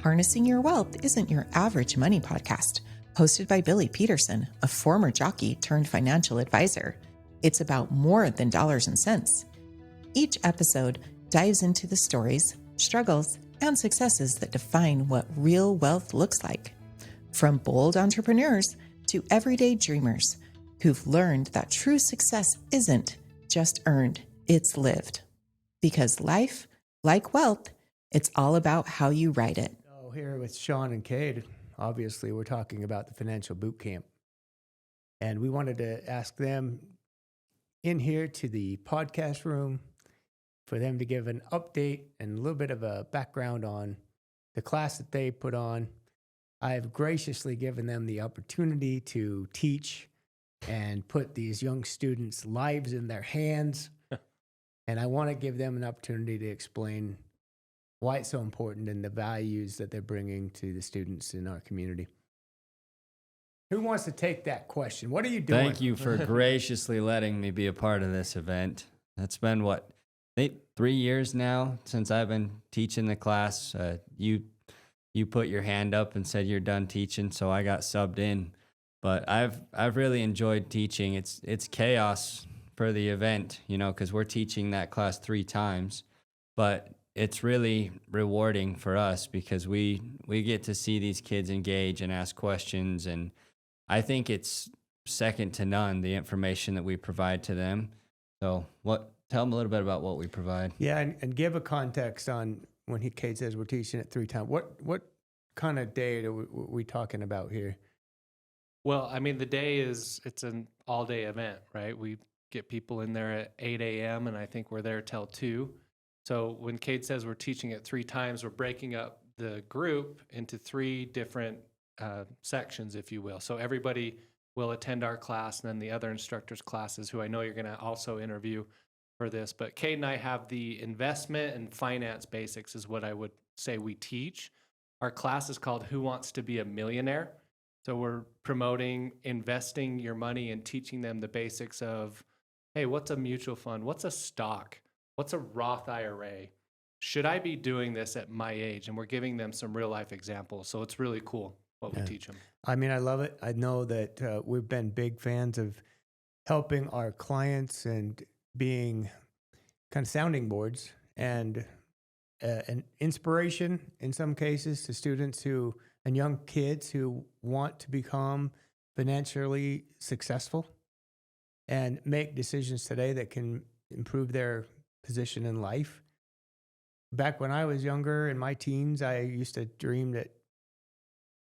Harnessing Your Wealth isn't your average money podcast, hosted by Billy Peterson, a former jockey turned financial advisor. It's about more than dollars and cents. Each episode dives into the stories, struggles, and successes that define what real wealth looks like. From bold entrepreneurs to everyday dreamers who've learned that true success isn't just earned, it's lived. Because life, like wealth, it's all about how you write it. So here with Sean and Cade, obviously we're talking about the Financial Bootcamp. And we wanted to ask them in here to the podcast room for them to give an update and a little bit of a background on the class that they put on. I've graciously given them the opportunity to teach and put these young students' lives in their hands. And I want to give them an opportunity to explain why it's so important and the values that they're bringing to the students in our community. Who wants to take that question? What are you doing? Thank you for graciously letting me be a part of this event. That's been, I think 3 years now since I've been teaching the class. You put your hand up and said you're done teaching, so I got subbed in. But I've really enjoyed teaching. It's chaos for the event, because we're teaching that class 3 times. But it's really rewarding for us because we get to see these kids engage and ask questions, and I think it's second to none, the information that we provide to them. So tell them a little bit about what we provide. Yeah, and give a context on when Cade says we're teaching it 3 times. What kind of day are we talking about here? Well, I mean, it's an all-day event, right? We get people in there at 8 a.m., and I think we're there till 2. So when Cade says we're teaching it 3 times, we're breaking up the group into 3 different sections, if you will. So everybody will attend our class, and then the other instructors' classes, who I know you're going to also interview for this. But Cade and I have the investment and finance basics is what I would say we teach. Our class is called Who Wants to Be a Millionaire? So we're promoting investing your money and teaching them the basics of, hey, what's a mutual fund? What's a stock? What's a Roth IRA? Should I be doing this at my age? And we're giving them some real life examples. So it's really cool what we teach them. I mean, I love it. I know that we've been big fans of helping our clients and being kind of sounding boards and an inspiration in some cases to students and young kids who want to become financially successful and make decisions today that can improve their position in life. Back when I was younger, in my teens, I used to dream that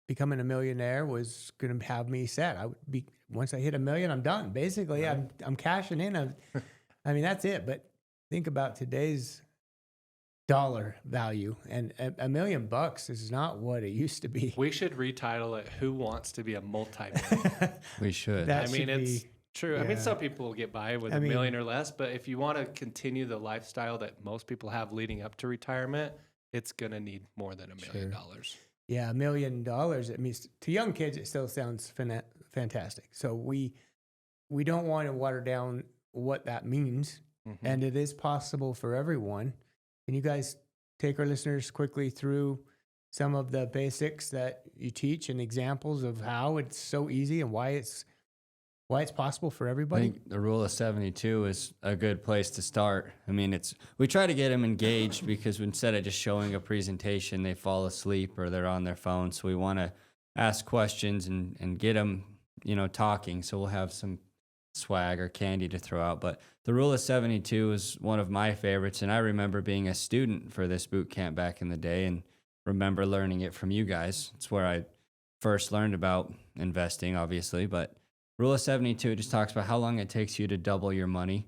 becoming a millionaire was going to have me set. Once I hit $1 million, I'm done. Basically, right. I'm cashing in. I mean, that's it. But think about today's dollar value, and $1 million is not what it used to be. We should retitle it "Who Wants to Be a Multi-Millionaire?" We should. It's true. Yeah. I mean, some people will get by with $1 million or less, but if you want to continue the lifestyle that most people have leading up to retirement, it's going to need more than $1 million. Yeah, $1 million. It means to young kids, it still sounds fantastic. So we don't want to water down what that means, and it is possible for everyone. Can you guys take our listeners quickly through some of the basics that you teach and examples of how it's so easy and why it's possible for everybody? I think the rule of 72 is a good place to start. I mean, we try to get them engaged because instead of just showing a presentation, they fall asleep or they're on their phone. So we want to ask questions and get them, talking. So we'll have some swag or candy to throw out. But the rule of 72 is one of my favorites. And I remember being a student for this boot camp back in the day and remember learning it from you guys. It's where I first learned about investing, obviously, but Rule of 72 just talks about how long it takes you to double your money.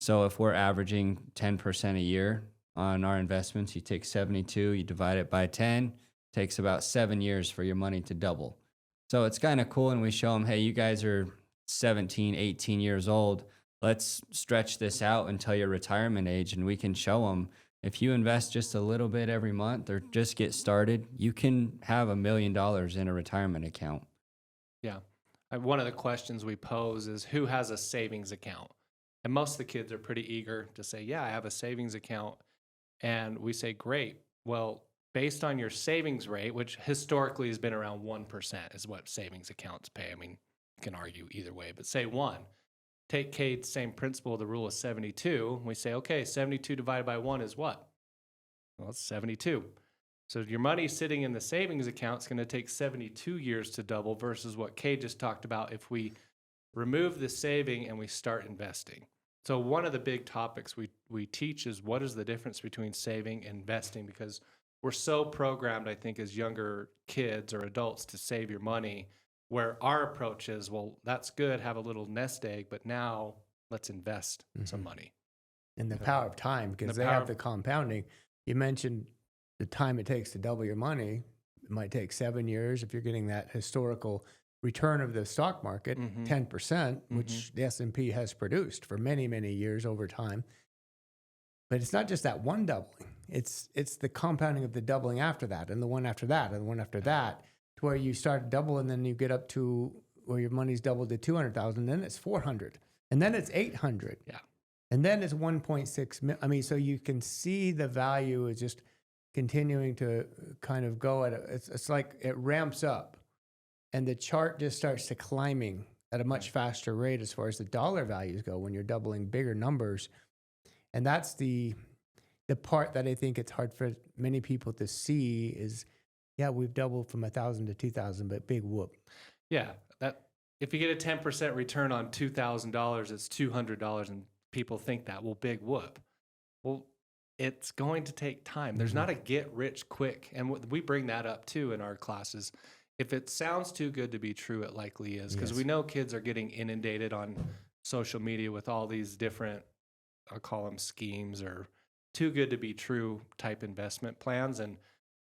So if we're averaging 10% a year on our investments, you take 72, you divide it by 10, it takes about 7 years for your money to double. So it's kind of cool, and we show them, hey, you guys are 17, 18 years old. Let's stretch this out until your retirement age, and we can show them if you invest just a little bit every month or just get started, you can have $1 million in a retirement account. Yeah. One of the questions we pose is, who has a savings account? And most of the kids are pretty eager to say, yeah, I have a savings account. And we say, great. Well, based on your savings rate, which historically has been around 1% is what savings accounts pay. I mean, you can argue either way, but say 1. Take Cade's same principle, the rule of 72. We say, okay, 72 divided by 1 is what? Well, it's 72. So your money sitting in the savings account is going to take 72 years to double versus what Cade just talked about if we remove the saving and we start investing. So one of the big topics we teach is what is the difference between saving and investing, because we're so programmed, I think, as younger kids or adults to save your money, where our approach is, well, that's good, have a little nest egg, but now let's invest some money. And the power of time, because they have the compounding. You mentioned the time it takes to double your money. It might take 7 years if you're getting that historical return of the stock market, 10%, which the S&P has produced for many, many years over time. But it's not just that one doubling. It's the compounding of the doubling after that, and the one after that, and the one after that, to where you start double, and then you get up to where your money's doubled to 200,000, then it's 400, and then it's 800. Yeah. And then it's 1.6 million. I mean, so you can see the value is just continuing to kind of go at it's like it ramps up, and the chart just starts to climbing at a much faster rate as far as the dollar values go when you're doubling bigger numbers. And that's the part that I think it's hard for many people to see is, yeah, we've doubled from 1,000 to 2,000, but big whoop. Yeah, that if you get a 10% return on $2,000, it's $200, and people think that, well, big whoop. Well, it's going to take time. There's not a get rich quick, and we bring that up too in our classes. If it sounds too good to be true, it likely is, because we know kids are getting inundated on social media with all these different, I'll call them schemes or too good to be true type investment plans. And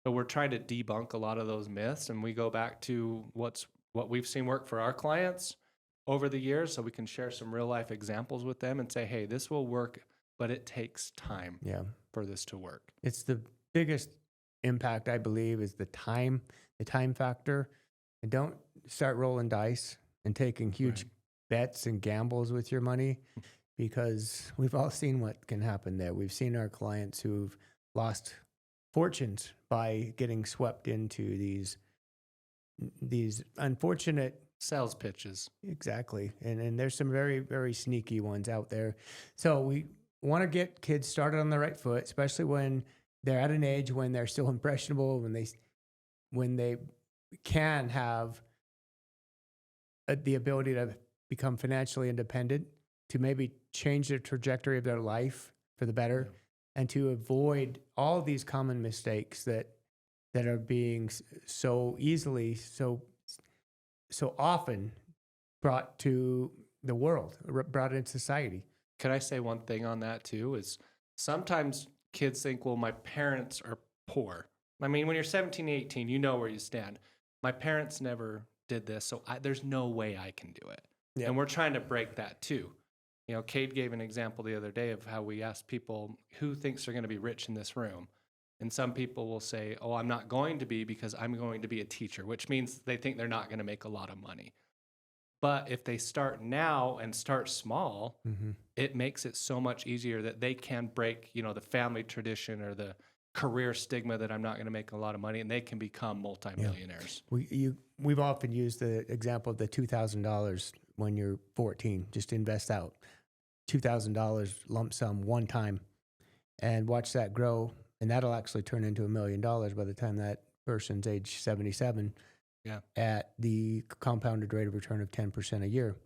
so we're trying to debunk a lot of those myths. And we go back to what we've seen work for our clients over the years, so we can share some real life examples with them and say, hey, this will work, but it takes time for this to work. It's the biggest impact, I believe, is the time factor. And don't start rolling dice and taking huge bets and gambles with your money, because we've all seen what can happen there. We've seen our clients who've lost fortunes by getting swept into these unfortunate sales pitches. Exactly. And there's some very, very sneaky ones out there. So we want to get kids started on the right foot, especially when they're at an age when they're still impressionable, when they can have the ability to become financially independent, to maybe change the trajectory of their life for the better, and to avoid all these common mistakes that are being so easily, so often brought to the world, brought into society. Can I say one thing on that too? Is sometimes kids think, well, my parents are poor. I mean, when you're 17, 18, you know where you stand. My parents never did this, so there's no way I can do it. Yeah. And we're trying to break that too. You know, Cade gave an example the other day of how we asked people who thinks they're going to be rich in this room. And some people will say, oh, I'm not going to be because I'm going to be a teacher, which means they think they're not going to make a lot of money. But if they start now and start small, it makes it so much easier that they can break, the family tradition or the career stigma that I'm not going to make a lot of money, and they can become multimillionaires. Yeah. We've often used the example of the $2,000 when you're 14, just invest out $2,000 lump sum one time and watch that grow. And that'll actually turn into $1 million by the time that person's age 77 at the compounded rate of return of 10% a year.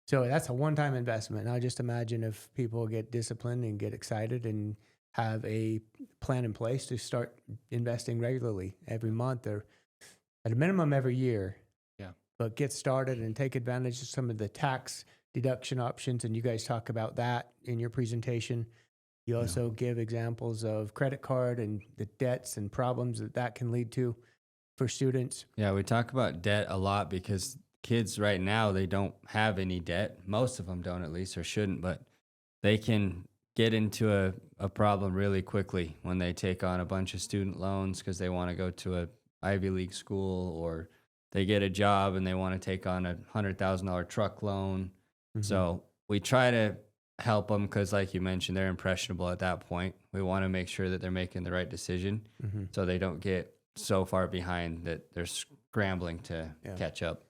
So that's a one-time investment. Now just imagine if people get disciplined and get excited and have a plan in place to start investing regularly every month or at a minimum every year. Yeah. But get started and take advantage of some of the tax deduction options. And you guys talk about that in your presentation. You also give examples of credit card and the debts and problems that can lead to for students. Yeah, we talk about debt a lot because kids right now, they don't have any debt. Most of them don't, at least, or shouldn't, but they can get into a problem really quickly when they take on a bunch of student loans because they want to go to a Ivy League school, or they get a job and they want to take on a $100,000 truck loan. So we try to help them because, like you mentioned, they're impressionable at that point. We want to make sure that they're making the right decision so they don't get so far behind that they're scrambling to catch up.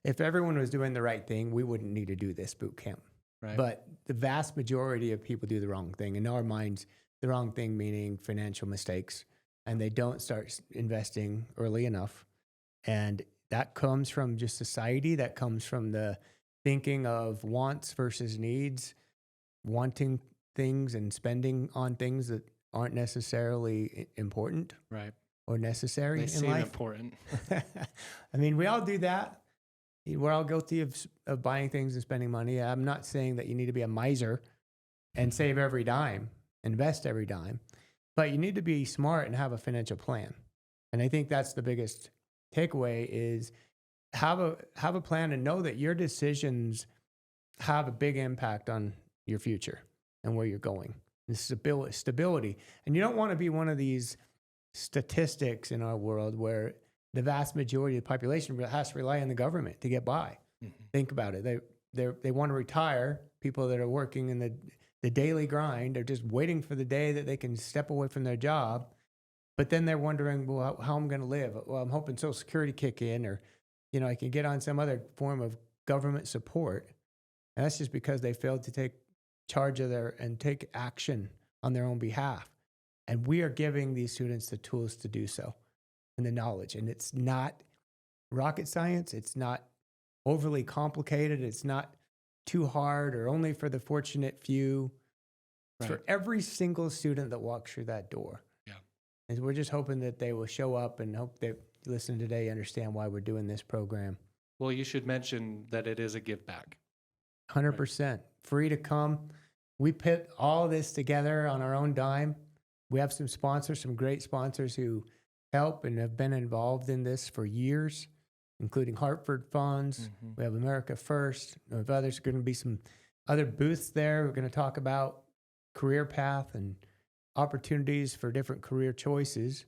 If everyone was doing the right thing, we wouldn't need to do this boot camp. Right. But the vast majority of people do the wrong thing. In our minds, the wrong thing meaning financial mistakes, and they don't start investing early enough. And that comes from just society. That comes from the thinking of wants versus needs, wanting things and spending on things that aren't necessarily important, Right. or necessary They in seem life. important. I mean, we all do that. We're all guilty of buying things and spending money. I'm not saying that you need to be a miser and save every dime, invest every dime, but you need to be smart and have a financial plan. And I think that's the biggest takeaway is have a plan and know that your decisions have a big impact on your future and where you're going. And stability. And you don't want to be one of these statistics in our world where the vast majority of the population has to rely on the government to get by. Think about it. They want to retire. People that are working in the daily grind are just waiting for the day that they can step away from their job. But then they're wondering, well, how I'm going to live. Well, I'm hoping Social Security kick in, or I can get on some other form of government support. And that's just because they failed to take charge of and take action on their own behalf. And we are giving these students the tools to do so and the knowledge. And it's not rocket science. It's not overly complicated. It's not too hard or only for the fortunate few. It's for every single student that walks through that door. Yeah. And we're just hoping that they will show up, and hope that you listen today understand why we're doing this program. Well, you should mention that it is a give back. 100%. Free to come. We put all this together on our own dime. We have some sponsors, some great sponsors who help and have been involved in this for years, including Hartford Funds. We have America First. We have others. Going to be some other booths there. We're going to talk about career path and opportunities for different career choices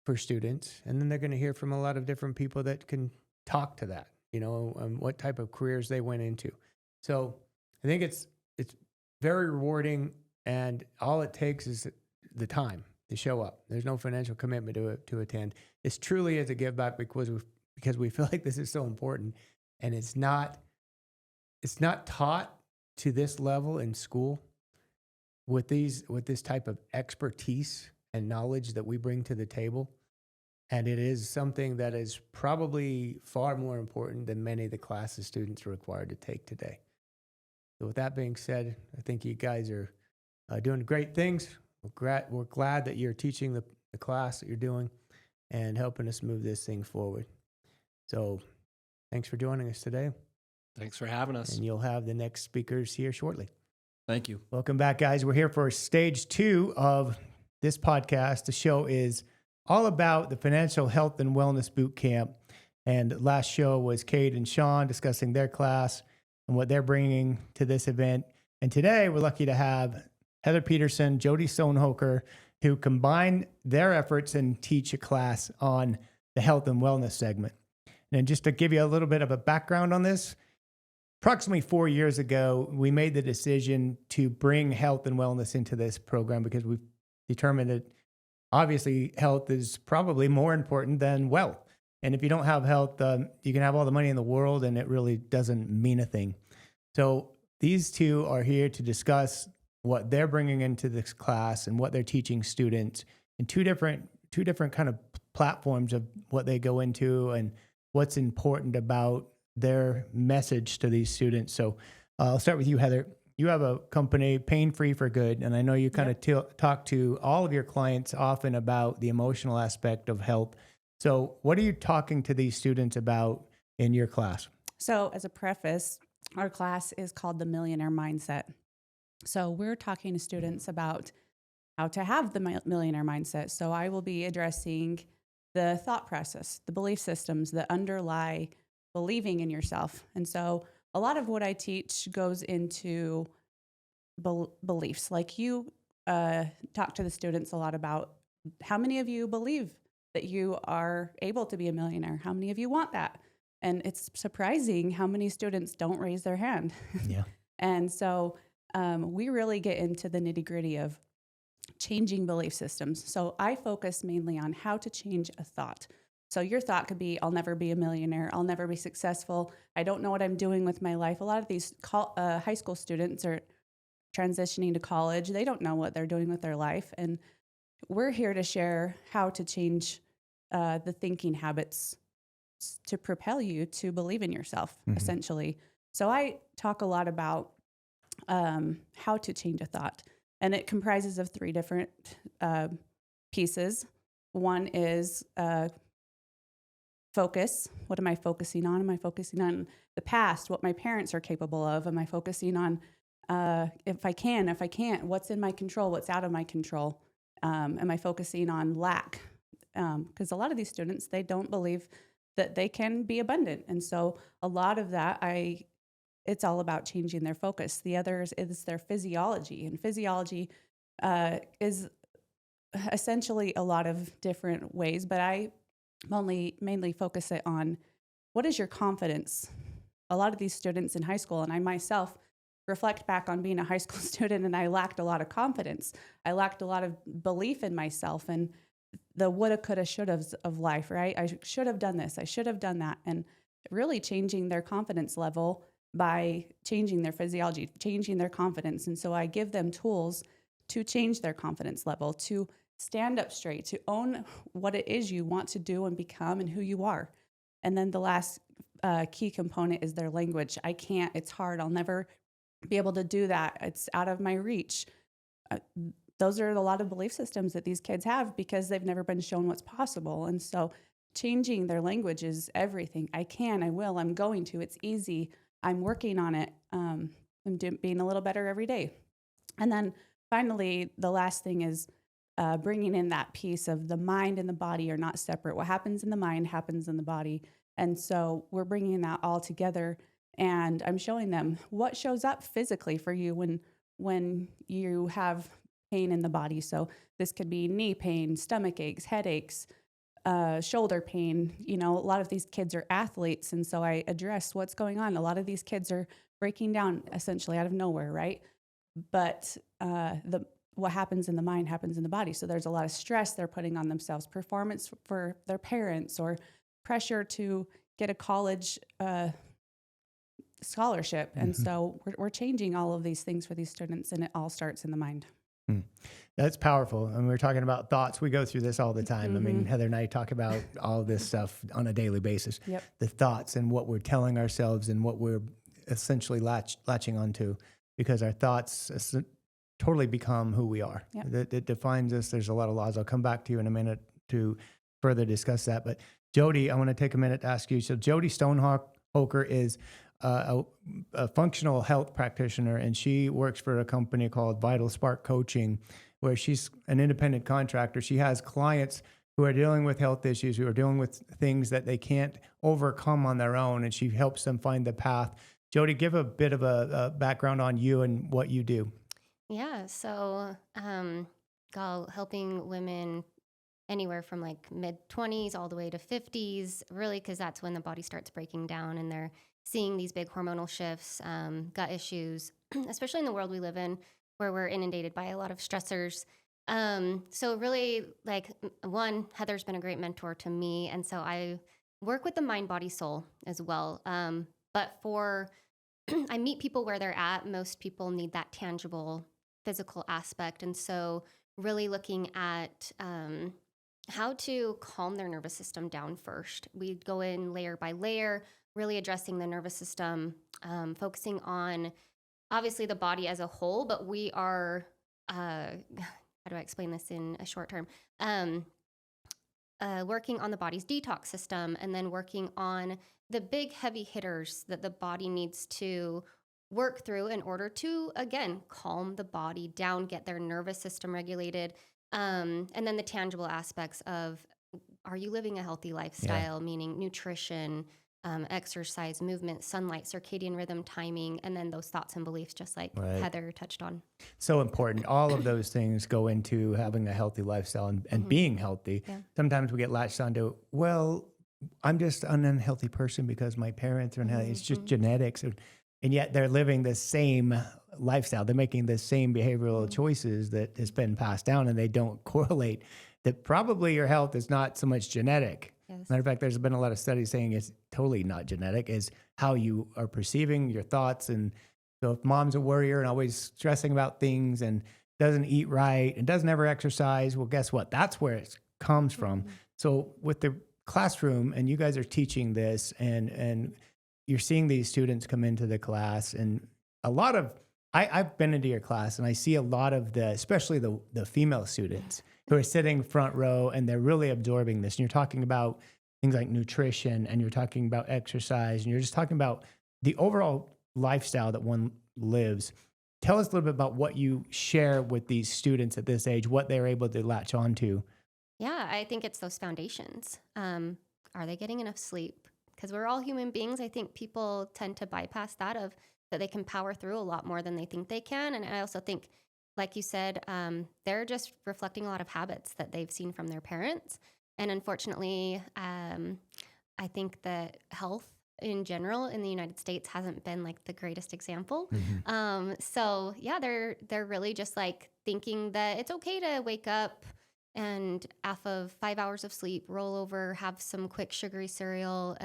for students. And then they're going to hear from a lot of different people that can talk to that, what type of careers they went into. So I think it's very rewarding, and all it takes is the time to show up. There's no financial commitment to attend. This truly is a give back because we feel like this is so important, and it's not taught to this level in school with this type of expertise and knowledge that we bring to the table. And it is something that is probably far more important than many of the classes students are required to take today. So with that being said, I think you guys are doing great things. We're glad that you're teaching the class that you're doing and helping us move this thing forward. So thanks for joining us today. Thanks for having us. And you'll have the next speakers here shortly. Thank you. Welcome back, guys. We're here for stage 2 of this podcast. The show is all about the Financial Health and Wellness Bootcamp. And last show was Cade and Sean discussing their class and what they're bringing to this event. And today we're lucky to have Heather Peterson, Jodi Stonehocker, who combine their efforts and teach a class on the health and wellness segment. And just to give you a little bit of a background on this, approximately 4 years ago, we made the decision to bring health and wellness into this program because we've determined that obviously health is probably more important than wealth. And if you don't have health, you can have all the money in the world and it really doesn't mean a thing. So these two are here to discuss what they're bringing into this class and what they're teaching students in two different kind of platforms of what they go into and what's important about their message to these students. So I'll start with you, Heather. You have a company, Pain Free for Good, and I know you kind of talk to all of your clients often about the emotional aspect of health. So what are you talking to these students about in your class? So as a preface, our class is called the Millionaire Mindset. So we're talking to students about how to have the millionaire mindset. So I will be addressing the thought process, the belief systems that underlie believing in yourself. And so a lot of what I teach goes into beliefs. Like you talk to the students a lot about how many of you believe that you are able to be a millionaire? How many of you want that? And it's surprising how many students don't raise their hand. Yeah. And so we really get into the nitty gritty of changing belief systems. So I focus mainly on how to change a thought. So your thought could be, I'll never be a millionaire. I'll never be successful. I don't know what I'm doing with my life. A lot of these high school students are transitioning to college. They don't know what they're doing with their life. And we're here to share how to change the thinking habits to propel you to believe in yourself, essentially. So I talk a lot about how to change a thought. And it comprises of 3 different pieces. One is focus. What am I focusing on? Am I focusing on the past, what my parents are capable of? Am I focusing on if I can, if I can't, what's in my control, what's out of my control? Am I focusing on lack? Because a lot of these students, they don't believe that they can be abundant. And so a lot of that, it's all about changing their focus. The other is their physiology. And physiology is essentially a lot of different ways, but I mainly focus it on what is your confidence? A lot of these students in high school, and I myself reflect back on being a high school student, and I lacked a lot of confidence. I lacked a lot of belief in myself and the woulda, coulda, shouldas of life, right? I should have done this. I should have done that. And really changing their confidence level by changing their physiology, changing their confidence. And so I give them tools to change their confidence level, to stand up straight, to own what it is you want to do and become and who you are. And then the last key component is their language. I can't, it's hard. I'll never be able to do that. It's out of my reach. Those are a lot of belief systems that these kids have because they've never been shown what's possible. And so changing their language is everything. I can, I will, I'm going to, it's easy. I'm working on it. I'm being a little better every day. And then finally, the last thing is bringing in that piece of the mind and the body are not separate. What happens in the mind happens in the body. And so we're bringing that all together, and I'm showing them what shows up physically for you when you have pain in the body. So this could be knee pain, stomach aches, headaches, shoulder pain. You know, a lot of these kids are athletes, and so I address what's going on. A lot of these kids are breaking down essentially out of nowhere, right? But what happens in the mind happens in the body. So there's a lot of stress they're putting on themselves, performance for their parents, or pressure to get a college scholarship. And so we're changing all of these things for these students, and it all starts in the mind. That's powerful. And we're talking about thoughts. We go through this all the time. I mean, Heather and I talk about all this stuff on a daily basis. Yep. The thoughts and what we're telling ourselves and what we're essentially latching onto, because our thoughts totally become who we are. Yep. It defines us. There's a lot of laws. I'll come back to you in a minute to further discuss that. But Jodi, I want to take a minute to ask you. So Jodi Stonehocker is a functional health practitioner, and she works for a company called Vital Spark Coaching, where she's an independent contractor. She has clients who are dealing with health issues, who are dealing with things that they can't overcome on their own, and she helps them find the path. Jodi, give a bit of a background on you and what you do. Yeah, so helping women anywhere from like mid-20s all the way to 50s, really, because that's when the body starts breaking down and they're seeing these big hormonal shifts, gut issues, especially in the world we live in where we're inundated by a lot of stressors. So really, like, one, Heather's been a great mentor to me, and so I work with the mind, body, soul as well. But I meet people where they're at. Most people need that tangible physical aspect, and so really looking at how to calm their nervous system down first. We go in layer by layer, really addressing the nervous system, focusing on obviously the body as a whole, but we are, how do I explain this in a short term? Working on the body's detox system, and then working on the big heavy hitters that the body needs to work through in order to, again, calm the body down, get their nervous system regulated. And then the tangible aspects of, are you living a healthy lifestyle, meaning nutrition, exercise, movement, sunlight, circadian rhythm, timing, and then those thoughts and beliefs, just like Heather touched on. So important. All of those things go into having a healthy lifestyle and being healthy. Yeah. Sometimes we get latched onto, well, I'm just an unhealthy person because my parents are unhealthy. It's just genetics. and yet they're living the same lifestyle. They're making the same behavioral choices that has been passed down, and they don't correlate. That probably your health is not so much genetic. Yes. Matter of fact, there's been a lot of studies saying it's totally not genetic, is how you are perceiving your thoughts. And so if mom's a worrier and always stressing about things and doesn't eat right and doesn't ever exercise, well, guess what? That's where it comes from. So with the classroom, and you guys are teaching this, and you're seeing these students come into the class, and a lot of, I've been into your class, and I see a lot of especially the female students who are sitting front row, and they're really absorbing this. And you're talking about things like nutrition, and you're talking about exercise, and you're just talking about the overall lifestyle that one lives. Tell us a little bit about what you share with these students at this age, what they're able to latch onto. Yeah, I think it's those foundations. Are they getting enough sleep? Because we're all human beings. I think people tend to bypass that they can power through a lot more than they think they can. And I also think, like you said, they're just reflecting a lot of habits that they've seen from their parents. And unfortunately, I think that health in general in the United States hasn't been like the greatest example. So yeah, they're really just like thinking that it's okay to wake up and off of 5 hours of sleep, roll over, have some quick sugary cereal,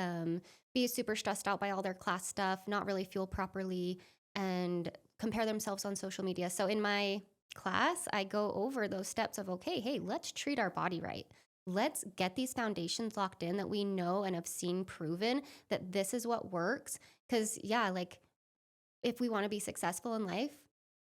be super stressed out by all their class stuff, not really fuel properly, and compare themselves on social media. So in my class, I go over those steps of, okay, hey, let's treat our body right. Let's get these foundations locked in that we know and have seen proven that this is what works. Because yeah, like if we want to be successful in life,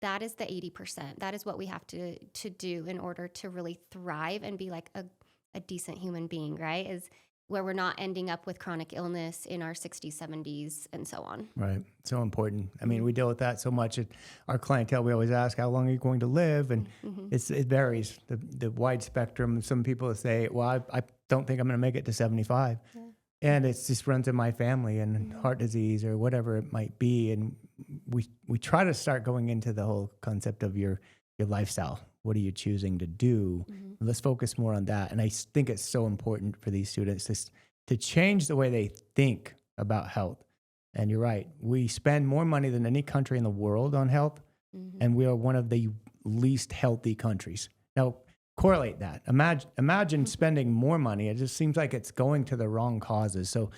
that is the 80%. That is what we have to do in order to really thrive and be like a decent human being, right? Is where we're not ending up with chronic illness in our 60s, 70s, and so on. Right. So important. I mean, we deal with that so much. Our clientele, we always ask, how long are you going to live? And it varies, the wide spectrum. Some people say, well, I don't think I'm going to make it to 75. Yeah. And it just runs in my family, and heart disease or whatever it might be. And we try to start going into the whole concept of your lifestyle. What are you choosing to do? Let's focus more on that. And I think it's so important for these students to change the way they think about health. And you're right. We spend more money than any country in the world on health, and we are one of the least healthy countries. Now, correlate that. Imagine spending more money. It just seems like it's going to the wrong causes. So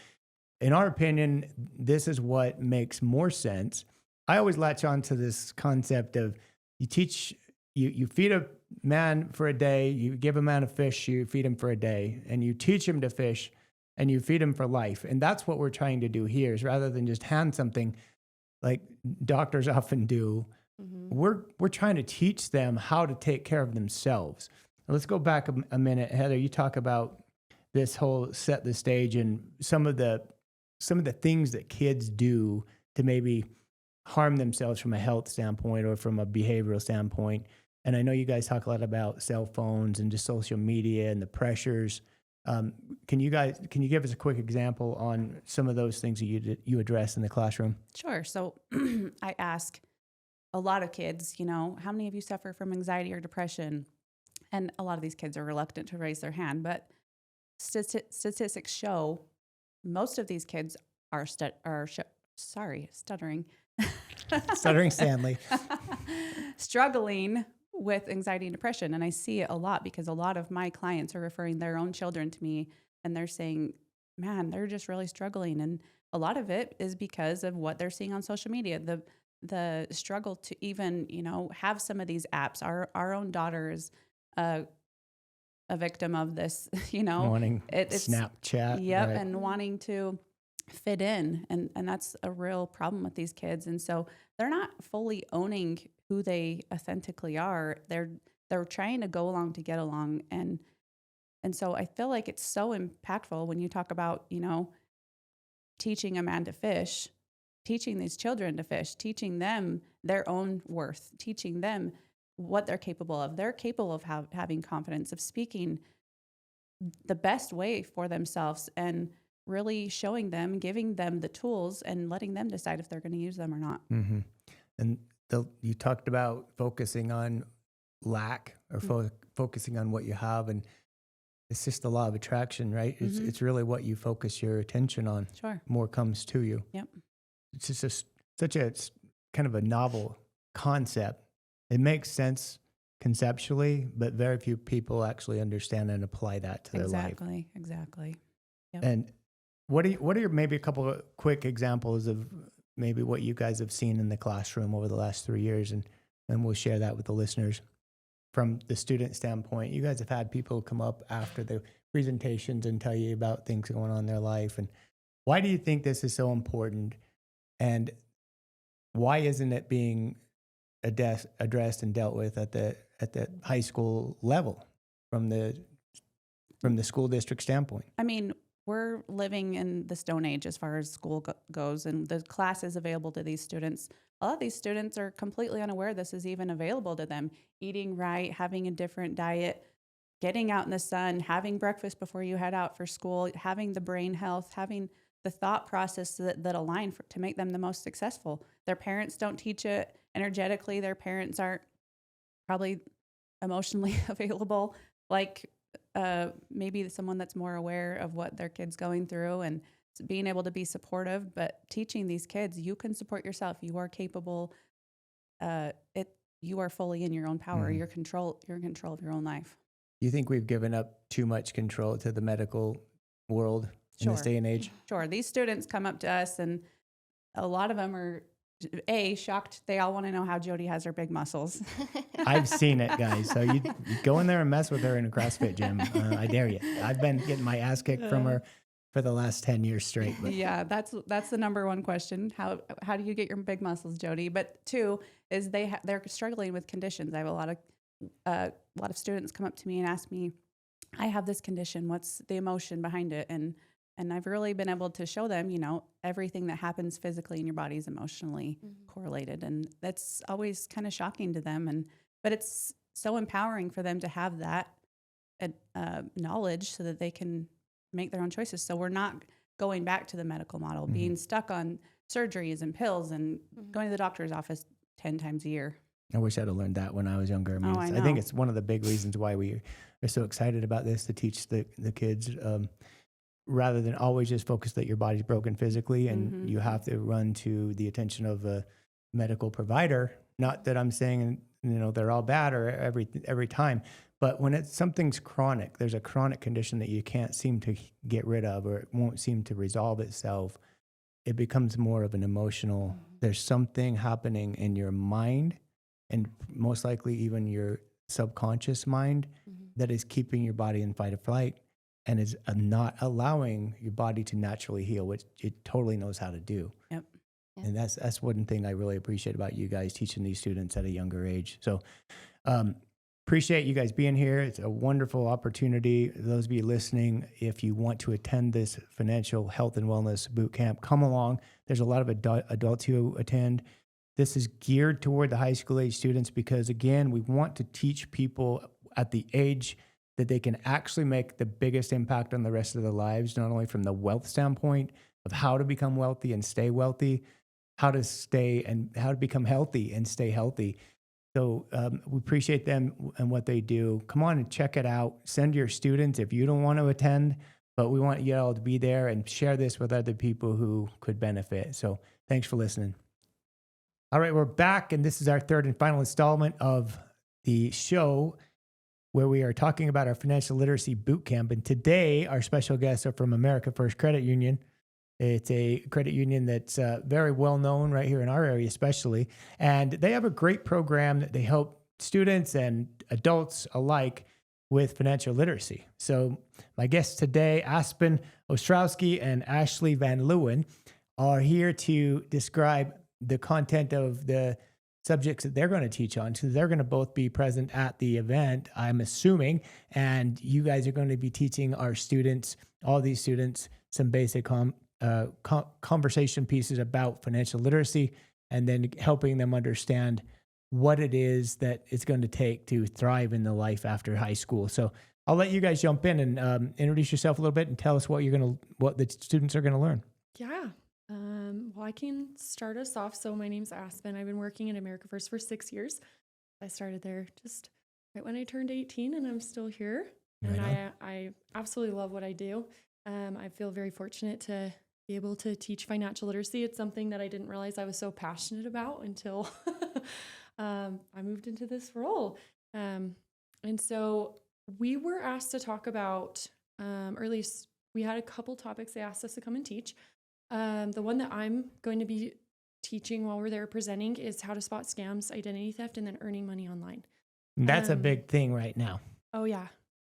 in our opinion, this is what makes more sense. I always latch on to this concept of you feed a man for a day, you give a man a fish, you feed him for a day, and you teach him to fish, and you feed him for life. And that's what we're trying to do here, is rather than just hand something like doctors often do, we're trying to teach them how to take care of themselves. Let's go back a minute. Heather, you talk about this whole set the stage and some of the things that kids do to maybe harm themselves from a health standpoint or from a behavioral standpoint. And I know you guys talk a lot about cell phones and just social media and the pressures. Can you give us a quick example on some of those things that you address in the classroom? Sure. So I ask a lot of kids, how many of you suffer from anxiety or depression? And a lot of these kids are reluctant to raise their hand, but statistics show most of these kids are stuttering. Stuttering Stanley. Struggling with anxiety and depression. And I see it a lot because a lot of my clients are referring their own children to me, and they're saying, man, they're just really struggling. And a lot of it is because of what they're seeing on social media. The struggle to even, have some of these apps. Our own daughter is a victim of this, wanting it's Snapchat. Yep. Right. And wanting to fit in. And that's a real problem with these kids. And so they're not fully owning who they authentically are. They're trying to go along to get along. And so I feel like it's so impactful when you talk about, teaching a man to fish, teaching these children to fish, teaching them their own worth, teaching them what they're capable of. They're capable of having confidence, of speaking the best way for themselves, and really showing them, giving them the tools, and letting them decide if they're going to use them or not. Mm-hmm. And you talked about focusing on lack or focusing on what you have, and it's just the law of attraction, right? It's really what you focus your attention on. Sure. More comes to you. Yep. It's just such a kind of a novel concept. It makes sense conceptually, but very few people actually understand and apply that to their life. Exactly. Yep. And what are your maybe a couple of quick examples of maybe what you guys have seen in the classroom over the last 3 years, and we'll share that with the listeners. From the student standpoint, you guys have had people come up after the presentations and tell you about things going on in their life. And why do you think this is so important? And why isn't it being addressed and dealt with at the high school level from the school district standpoint? I mean, we're living in the Stone Age as far as school goes, and the classes available to these students. A lot of these students are completely unaware this is even available to them. Eating right, having a different diet, getting out in the sun, having breakfast before you head out for school, having the brain health, having the thought process that align to make them the most successful. Their parents don't teach it energetically. Their parents aren't probably emotionally available, like maybe someone that's more aware of what their kid's going through and being able to be supportive, but teaching these kids, you can support yourself. You are capable. You are fully in your own power. Mm-hmm. You're in control of your own life. You think we've given up too much control to the medical world in this day and age? Sure. These students come up to us, and a lot of them are shocked. They all want to know how Jodi has her big muscles. I've seen it, guys. So you go in there and mess with her in a CrossFit gym. I dare you. I've been getting my ass kicked from her for the last 10 years straight. But. Yeah, that's the number one question. How do you get your big muscles, Jodi? But two is they're struggling with conditions. I have a lot of students come up to me and ask me, I have this condition. What's the emotion behind it? And I've really been able to show them, everything that happens physically in your body is emotionally correlated. And that's always kind of shocking to them. But it's so empowering for them to have that knowledge so that they can make their own choices. So we're not going back to the medical model, being stuck on surgeries and pills and going to the doctor's office 10 times a year. I wish I'd have learned that when I was younger. I think it's one of the big reasons why we are so excited about this, to teach the kids, rather than always just focus that your body's broken physically and you have to run to the attention of a medical provider. Not that I'm saying, they're all bad or every time, but when something's chronic, there's a chronic condition that you can't seem to get rid of, or it won't seem to resolve itself, it becomes more of an emotional, there's something happening in your mind, and most likely even your subconscious mind, that is keeping your body in fight or flight and is not allowing your body to naturally heal, which it totally knows how to do. Yep. And that's one thing I really appreciate about you guys, teaching these students at a younger age. So appreciate you guys being here. It's a wonderful opportunity. Those of you listening, if you want to attend this Financial Health and Wellness Bootcamp, come along. There's a lot of adults who attend. This is geared toward the high school age students because, again, we want to teach people at the age that they can actually make the biggest impact on the rest of their lives, not only from the wealth standpoint of how to become wealthy and stay wealthy, how to become healthy and stay healthy. So we appreciate them and what they do. Come on and check it out. Send your students if you don't want to attend, but we want you all to be there and share this with other people who could benefit. So thanks for listening. All right, we're back, and this is our third and final installment of the show where we are talking about our financial literacy bootcamp. And today, our special guests are from America First Credit Union. It's a credit union that's very well known right here in our area, especially. And they have a great program that they help students and adults alike with financial literacy. So my guests today, Aspen Ostrowski and Ashley Van Leeuwen, are here to describe the content of the subjects that they're going to teach on. So they're going to both be present at the event, I'm assuming, and you guys are going to be teaching our students, all these students, some basic conversation pieces about financial literacy, and then helping them understand what it is that it's going to take to thrive in the life after high school. So I'll let you guys jump in and introduce yourself a little bit and tell us what the students are going to learn. Yeah. Well, I can start us off. So my name's Aspen. I've been working at America First for 6 years. I started there just right when I turned 18, and I'm still here. Right and I absolutely love what I do. I feel very fortunate to be able to teach financial literacy. It's something that I didn't realize I was so passionate about until I moved into this role. And so we were asked to talk about, or at least we had a couple topics they asked us to come and teach. The one that I'm going to be teaching while we're there presenting is how to spot scams, identity theft, and then earning money online. That's a big thing right now. Oh yeah,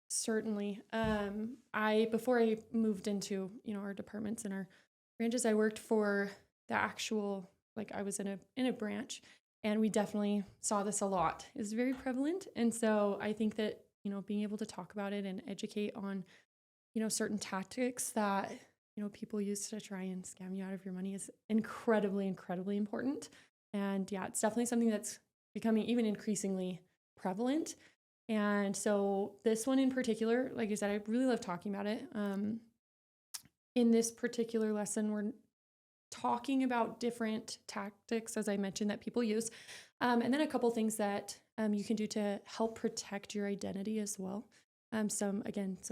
certainly. Before I moved into, our departments and our branches, I worked for the actual, I was in a branch, and we definitely saw this a lot. It's very prevalent. And so I think that, being able to talk about it and educate on, certain tactics that, people use to try and scam you out of your money is incredibly, incredibly important. And yeah, it's definitely something that's becoming even increasingly prevalent. And so this one in particular, like I said, I really love talking about it. In this particular lesson, we're talking about different tactics, as I mentioned, that people use. And then a couple things that you can do to help protect your identity as well. Some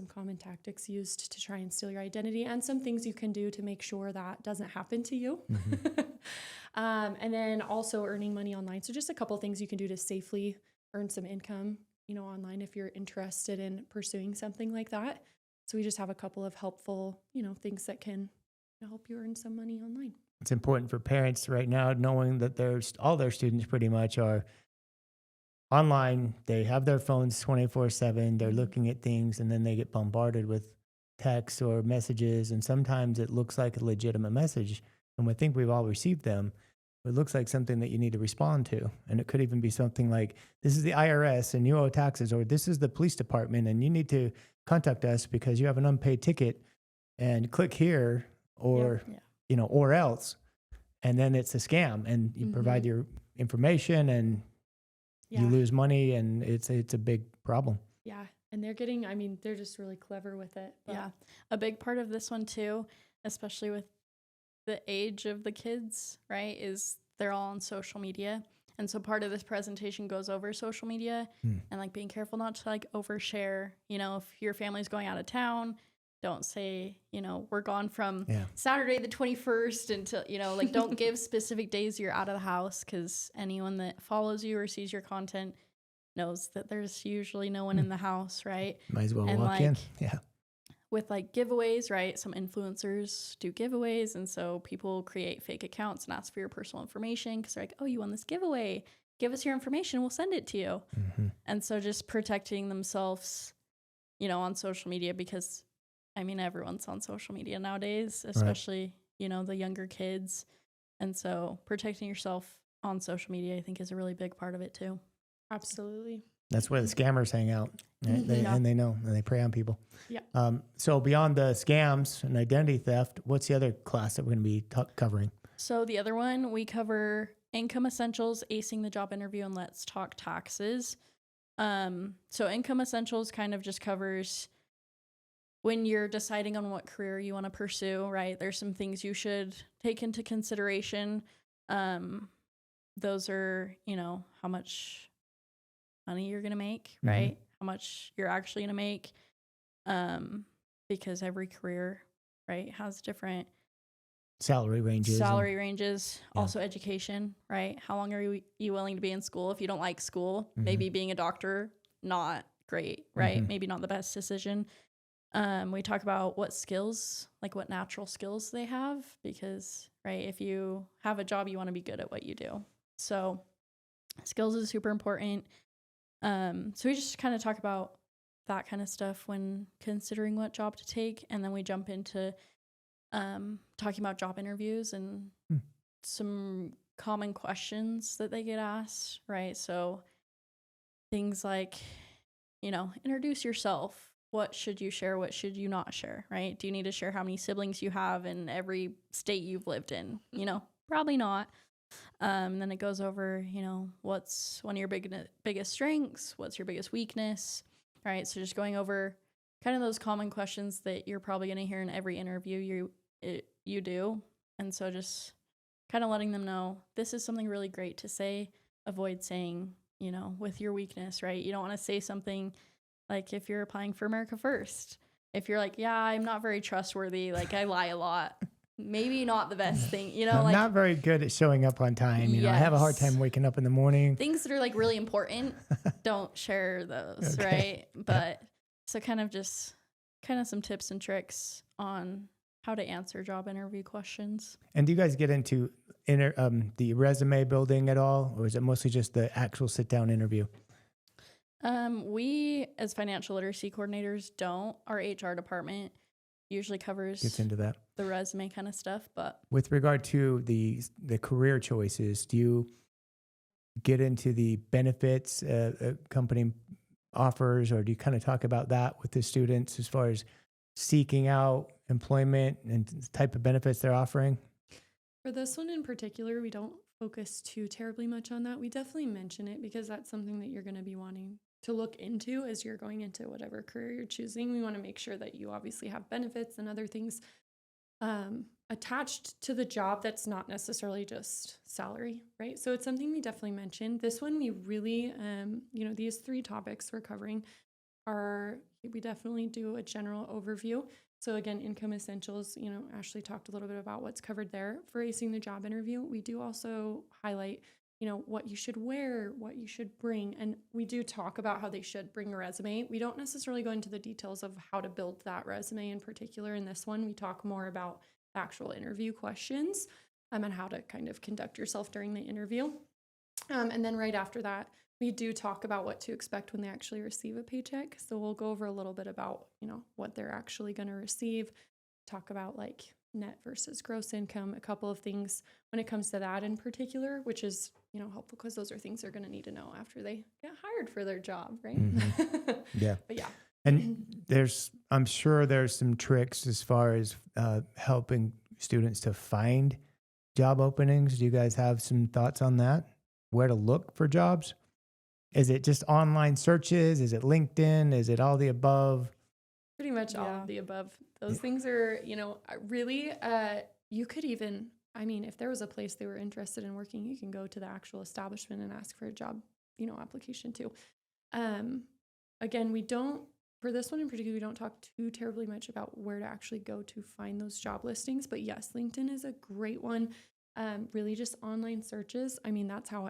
common tactics used to try and steal your identity, and some things you can do to make sure that doesn't happen to you. Mm-hmm. And then also earning money online. So just a couple things you can do to safely earn some income, online if you're interested in pursuing something like that. So we just have a couple of helpful, things that can help you earn some money online. It's important for parents right now, knowing that all their students pretty much are online. They have their phones 24/7. They're looking at things, and then they get bombarded with texts or messages. And sometimes it looks like a legitimate message, and we think we've all received them. It looks like something that you need to respond to. And it could even be something like, this is the IRS and you owe taxes, or this is the police department and you need to contact us because you have an unpaid ticket, and click here, or, or else. And then it's a scam, and you provide your information, and you lose money, and it's a big problem. Yeah. And they're just really clever with it. But. Yeah. A big part of this one too, especially with the age of the kids, right, is they're all on social media. And so part of this presentation goes over social media and being careful not to overshare. If your family's going out of town, don't say, we're gone from Saturday the 21st until, don't give specific days you're out of the house, because anyone that follows you or sees your content knows that there's usually no one in the house, right? Might as well walk in. Yeah. With giveaways, right? Some influencers do giveaways, and so people create fake accounts and ask for your personal information because they're like, oh, you won this giveaway. Give us your information. We'll send it to you. Mm-hmm. And so just protecting themselves, on social media, because everyone's on social media nowadays, especially, the younger kids. And so protecting yourself on social media, I think, is a really big part of it too. Absolutely. That's where the scammers hang out, right? And they know, and they prey on people. Yeah. So beyond the scams and identity theft, what's the other class that we're going to be covering? So the other one, we cover income essentials, acing the job interview, and let's talk taxes. So income essentials kind of just covers when you're deciding on what career you want to pursue, right? There's some things you should take into consideration. Those are, how much money you're going to make, right? How much you're actually going to make. Because every career, right, has different salary ranges. Yeah. Also education, right? How long are you willing to be in school? If you don't like school, maybe being a doctor, not great, right? Maybe not the best decision. We talk about what skills, what natural skills they have, because, right, if you have a job, you want to be good at what you do. So skills is super important. So we just kind of talk about that kind of stuff when considering what job to take. And then we jump into talking about job interviews and some common questions that they get asked, right? So things like, introduce yourself. What should you share? What should you not share, right? Do you need to share how many siblings you have in every state you've lived in? Probably not. Then it goes over, what's one of your biggest strengths? What's your biggest weakness? Right. So just going over kind of those common questions that you're probably going to hear in every interview you do. And so just kind of letting them know this is something really great to say. Avoid saying, with your weakness, right? You don't want to say something like if you're applying for America First. If you're like, yeah, I'm not very trustworthy, I lie a lot. maybe not the best thing, I'm like not very good at showing up on time. I have a hard Yes. time waking up in the morning. things that are like really important, don't share those, Okay. right? But so kind of some tips and tricks on how to answer job interview questions. And do you guys get into the resume building at all, or is it mostly just the actual sit down interview? We as financial literacy coordinators don't. Our HR department usually covers Gets into that. the resume kind of stuff, but With regard to the career choices, do you get into the benefits a company offers, or do you kind of talk about that with the students as far as seeking out employment and the type of benefits they're offering? For this one in particular, we don't focus too terribly much on that. We definitely mention it because that's something that you're going to be wanting to look into as you're going into whatever career you're choosing. We want to make sure that you obviously have benefits and other things attached to the job that's not necessarily just salary, right? So it's something we definitely mention. This one, we really, these 3 topics we're covering we definitely do a general overview. So again, income essentials, Ashley talked a little bit about what's covered there. For acing the job interview, we do also highlight, what you should wear, what you should bring. And we do talk about how they should bring a resume. We don't necessarily go into the details of how to build that resume in particular. In this one, we talk more about actual interview questions and how to kind of conduct yourself during the interview. And then right after that, we do talk about what to expect when they actually receive a paycheck. So we'll go over a little bit about, what they're actually going to receive, talk about like net versus gross income, a couple of things when it comes to that in particular, which is, helpful because those are things they're going to need to know after they get hired for their job, right? Mm-hmm. Yeah. But yeah. And I'm sure there's some tricks as far as helping students to find job openings. Do you guys have some thoughts on that? Where to look for jobs? Is it just online searches? Is it LinkedIn? Is it all the above? Pretty much all of the above. Those things are, really, you could even, if there was a place they were interested in working, you can go to the actual establishment and ask for a job, application too. Again, for this one in particular, we don't talk too terribly much about where to actually go to find those job listings. But yes, LinkedIn is a great one. Really just online searches. That's how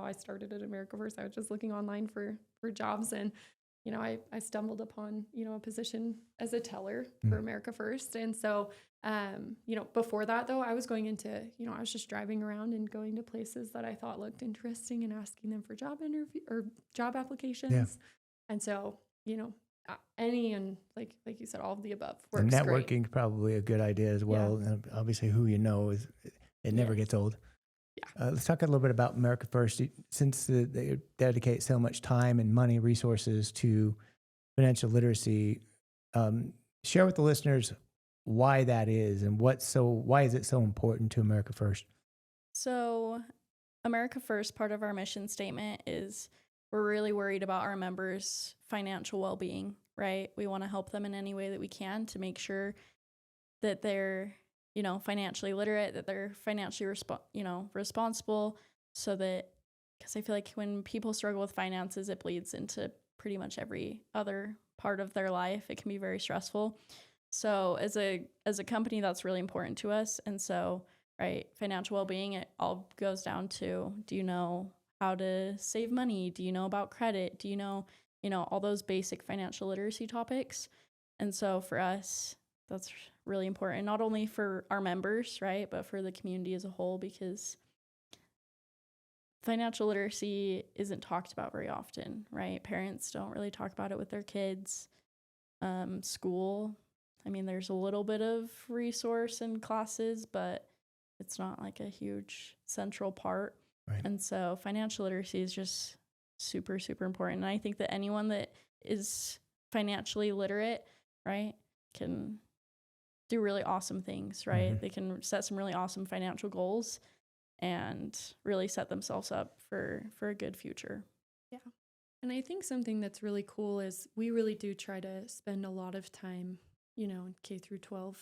I started at America First. I was just looking online for jobs, and I stumbled upon a position as a teller for America First. And so before that though, I was going into I was just driving around and going to places that I thought looked interesting and asking them for job interview or job applications. Yeah. And so any, and like you said, all of the above works. And networking great. is probably a good idea as well. Yeah. Obviously, who it never gets old. Yeah. Let's talk a little bit about America First. Since they dedicate so much time and money, resources to financial literacy, share with the listeners why that is and why is it so important to America First? So America First, part of our mission statement is we're really worried about our members' financial well-being, right? We want to help them in any way that we can to make sure that they're financially literate, that they're financially responsible, so that, because I feel like when people struggle with finances, it bleeds into pretty much every other part of their life. It can be very stressful. So as a company, that's really important to us. And so, right, financial well-being, it all goes down to, do you know how to save money? Do you know about credit? Do you know, all those basic financial literacy topics? And so for us, that's really important, not only for our members, right, but for the community as a whole, because financial literacy isn't talked about very often, right? Parents don't really talk about it with their kids. School, there's a little bit of resource in classes, but it's not like a huge central part. Right. And so financial literacy is just super, super important. And I think that anyone that is financially literate, right, can do really awesome things, right? Mm-hmm. They can set some really awesome financial goals and really set themselves up for a good future. Yeah. And I think something that's really cool is we really do try to spend a lot of time, in K through 12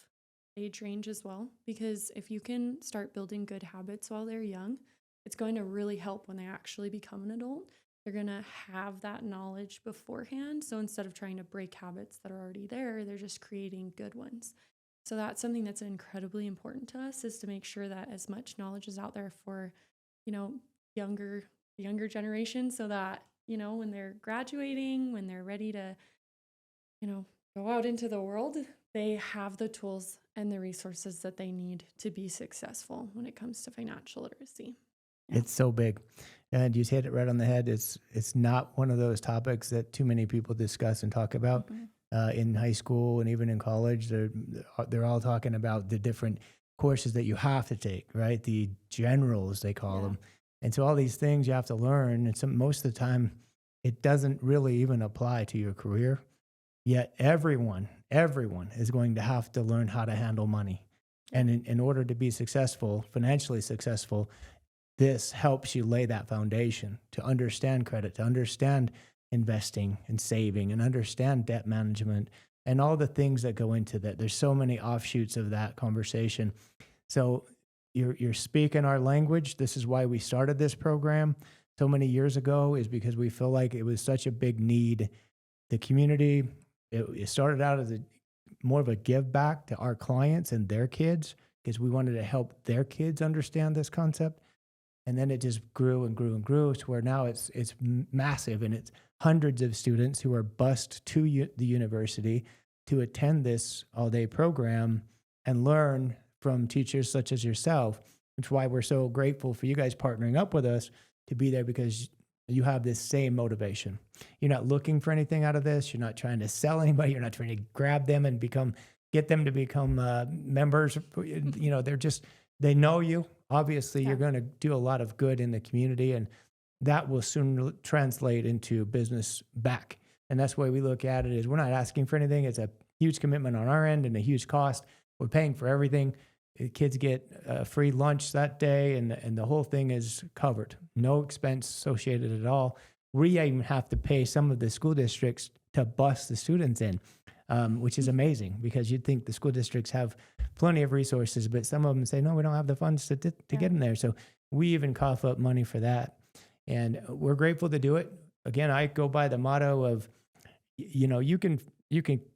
age range as well, because if you can start building good habits while they're young, it's going to really help when they actually become an adult. They're going to have that knowledge beforehand. So instead of trying to break habits that are already there, they're just creating good ones. So that's something that's incredibly important to us, is to make sure that as much knowledge is out there for, younger generation, so that, when they're graduating, when they're ready to, go out into the world, they have the tools and the resources that they need to be successful when it comes to financial literacy. It's so big. And you hit it right on the head. It's not one of those topics that too many people discuss and talk about. In high school and even in college. They're all talking about the different courses that you have to take, right? The generals, they call them. And so all these things you have to learn. And most of the time, it doesn't really even apply to your career. Yet everyone is going to have to learn how to handle money. And in order to be successful, financially successful, this helps you lay that foundation to understand credit, to understand investing and saving, and understand debt management and all the things that go into that. There's so many offshoots of that conversation. So you're speaking our language. This is why we started this program so many years ago, is because we feel like it was such a big need. The community, it started out as more of a give back to our clients and their kids, because we wanted to help their kids understand this concept. And then it just grew and grew and grew to where now it's massive, and it's hundreds of students who are bused to the university to attend this all-day program and learn from teachers such as yourself, which is why we're so grateful for you guys partnering up with us to be there, because you have this same motivation. You're not looking for anything out of this. You're not trying to sell anybody. You're not trying to grab them and get them to become members. They know you. Obviously, you're going to do a lot of good in the community, and that will soon translate into business back. And that's why we look at it as we're not asking for anything. It's a huge commitment on our end and a huge cost. We're paying for everything. The kids get a free lunch that day, and the whole thing is covered. No expense associated at all. We even have to pay some of the school districts to bus the students in, which is amazing, because you'd think the school districts have plenty of resources, but some of them say, no, we don't have the funds to get them there. So we even cough up money for that. And we're grateful to do it. Again, I go by the motto of, you can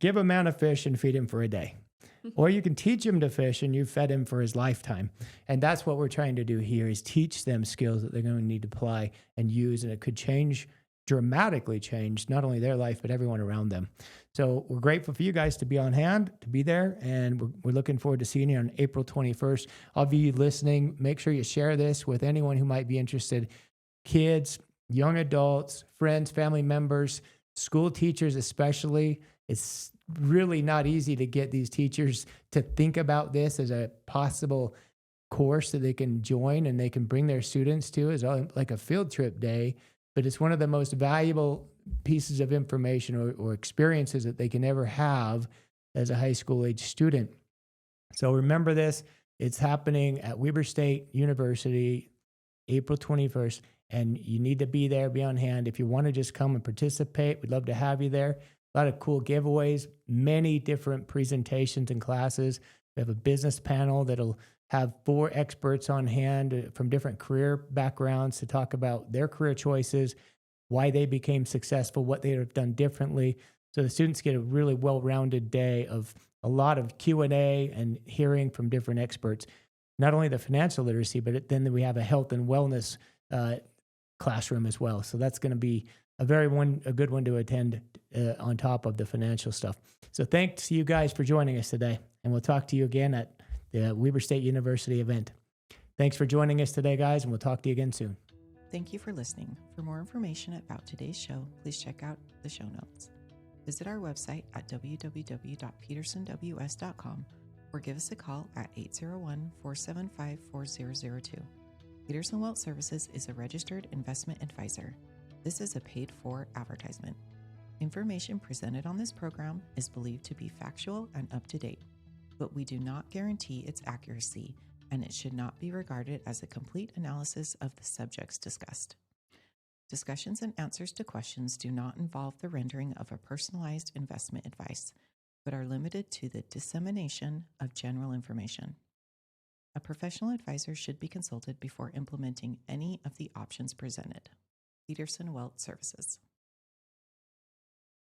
give a man a fish and feed him for a day, or you can teach him to fish and you've fed him for his lifetime. And that's what we're trying to do here, is teach them skills that they're going to need to apply and use. And it could dramatically change not only their life, but everyone around them. So we're grateful for you guys to be on hand, to be there. And we're looking forward to seeing you on April 21st. I'll be listening. Make sure you share this with anyone who might be interested. Kids, young adults, friends, family members, school teachers especially. It's really not easy to get these teachers to think about this as a possible course that they can join and they can bring their students to, as like a field trip day. But it's one of the most valuable pieces of information or experiences that they can ever have as a high school age student. So remember this. It's happening at Weber State University, April 21st. And you need to be there, be on hand. If you want to just come and participate, we'd love to have you there. A lot of cool giveaways, many different presentations and classes. We have a business panel that'll have 4 experts on hand from different career backgrounds to talk about their career choices, why they became successful, what they have done differently. So the students get a really well-rounded day of a lot of Q&A and hearing from different experts. Not only the financial literacy, but then we have a health and wellness classroom as well. So that's going to be a good one to attend on top of the financial stuff. So thanks to you guys for joining us today. And we'll talk to you again at the Weber State University event. Thanks for joining us today, guys, and we'll talk to you again soon. Thank you for listening. For more information about today's show, please check out the show notes. Visit our website at www.petersonws.com or give us a call at 801-475-4002. Peterson Wealth Services is a registered investment advisor. This is a paid-for advertisement. Information presented on this program is believed to be factual and up-to-date, but we do not guarantee its accuracy, and it should not be regarded as a complete analysis of the subjects discussed. Discussions and answers to questions do not involve the rendering of a personalized investment advice, but are limited to the dissemination of general information. A professional advisor should be consulted before implementing any of the options presented. Peterson Wealth Services.